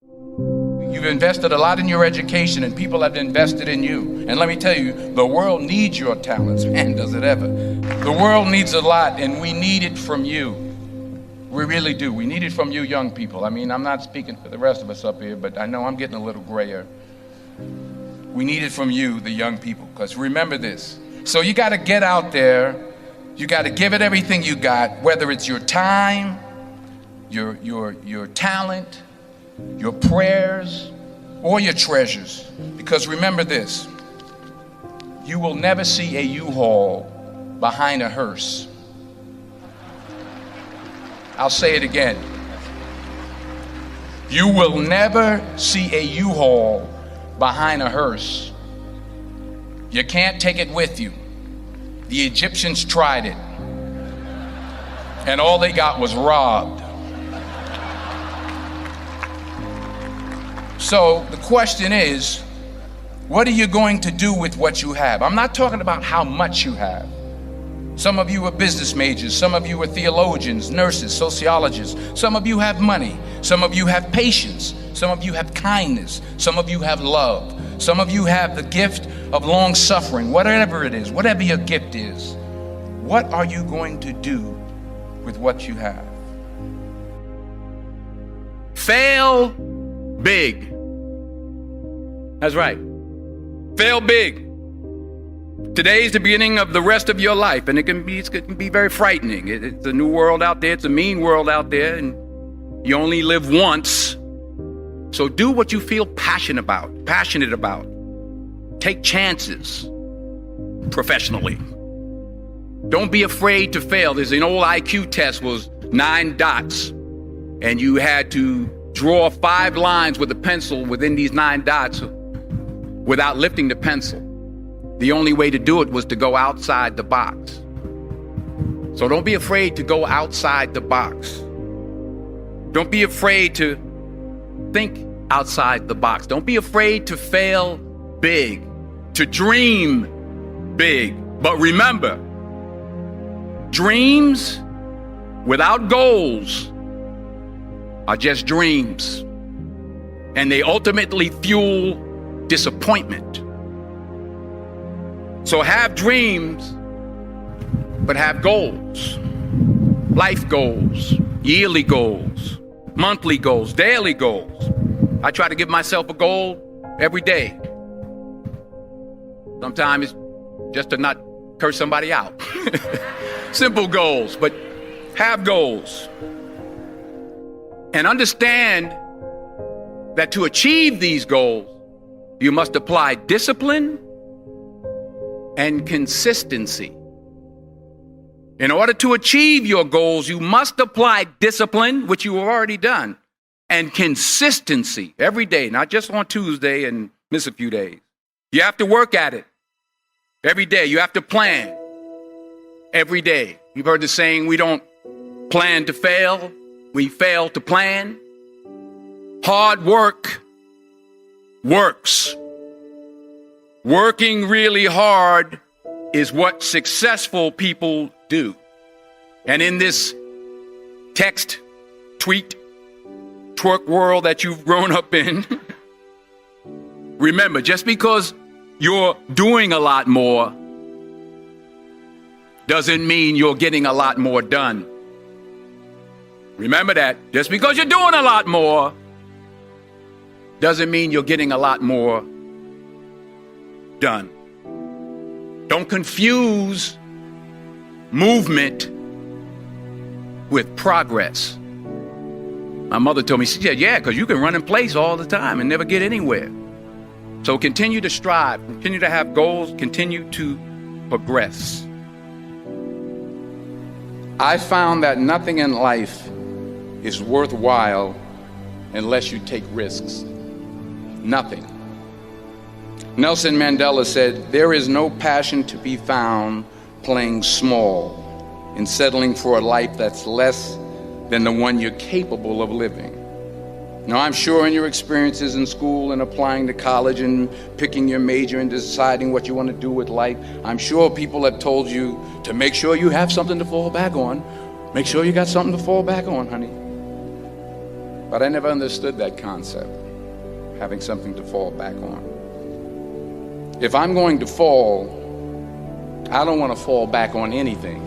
You've invested a lot in your education, and people have invested in you. And let me tell you, the world needs your talents. Man, does it ever. The world needs a lot, and we need it from you. We really do. We need it from you young people. I mean, I'm not speaking for the rest of us up here, but I know I'm getting a little grayer. We need it from you, the young people, because remember this. So you got to get out there. You got to give it everything you got, whether it's your time, your talent, your prayers, or your treasures. Because remember this, you will never see a U-Haul behind a hearse. I'll say it again. You will never see a U-Haul behind a hearse. You can't take it with you. The Egyptians tried it, and all they got was robbed. So the question is, what are you going to do with what you have? I'm not talking about how much you have. Some of you are business majors, some of you are theologians, nurses, sociologists. Some of you have money, some of you have patience, some of you have kindness, some of you have love, some of you have the gift of long suffering. Whatever it is, whatever your gift is, what are you going to do with what you have? Fail big. That's right. Fail big. Today's the beginning of the rest of your life, and it can be very frightening. It's a new world out there. It's a mean world out there, and you only live once. So do what you feel passionate about. Take chances professionally. Don't be afraid to fail. There's an old IQ test, was 9 dots, and you had to draw 5 lines with a pencil within these 9 dots without lifting the pencil. The only way to do it was to go outside the box. So don't be afraid to go outside the box. Don't be afraid to think outside the box. Don't be afraid to fail big, to dream big. But remember, dreams without goals are just dreams, and they ultimately fuel disappointment. So have dreams, but have goals. Life goals, yearly goals, monthly goals, daily goals. I try to give myself a goal every day. Sometimes it's just to not curse somebody out. Simple goals, but have goals. And understand that to achieve these goals, you must apply discipline and consistency. In order to achieve your goals, you must apply discipline, which you have already done, and consistency every day, not just on Tuesday and miss a few days. You have to work at it every day. You have to plan every day. You've heard the saying, we don't plan to fail, we fail to plan. Hard work works. Working really hard is what successful people do. And in this text, tweet, twerk world that you've grown up in, remember, just because you're doing a lot more doesn't mean you're getting a lot more done. Remember that. Just because you're doing a lot more doesn't mean you're getting a lot more done. Don't confuse movement with progress. My mother told me, she said, yeah, because you can run in place all the time and never get anywhere. So continue to strive, continue to have goals, continue to progress. I found that nothing in life is worthwhile unless you take risks. Nothing. Nelson Mandela said, there is no passion to be found playing small and settling for a life that's less than the one you're capable of living. Now, I'm sure in your experiences in school and applying to college and picking your major and deciding what you want to do with life, I'm sure people have told you to make sure you have something to fall back on. Make sure you got something to fall back on, honey. But I never understood that concept, having something to fall back on. If I'm going to fall, I don't want to fall back on anything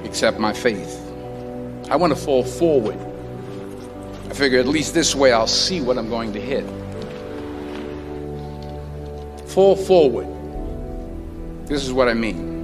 except my faith. I want to fall forward. I figure at least this way I'll see what I'm going to hit. Fall forward. This is what I mean.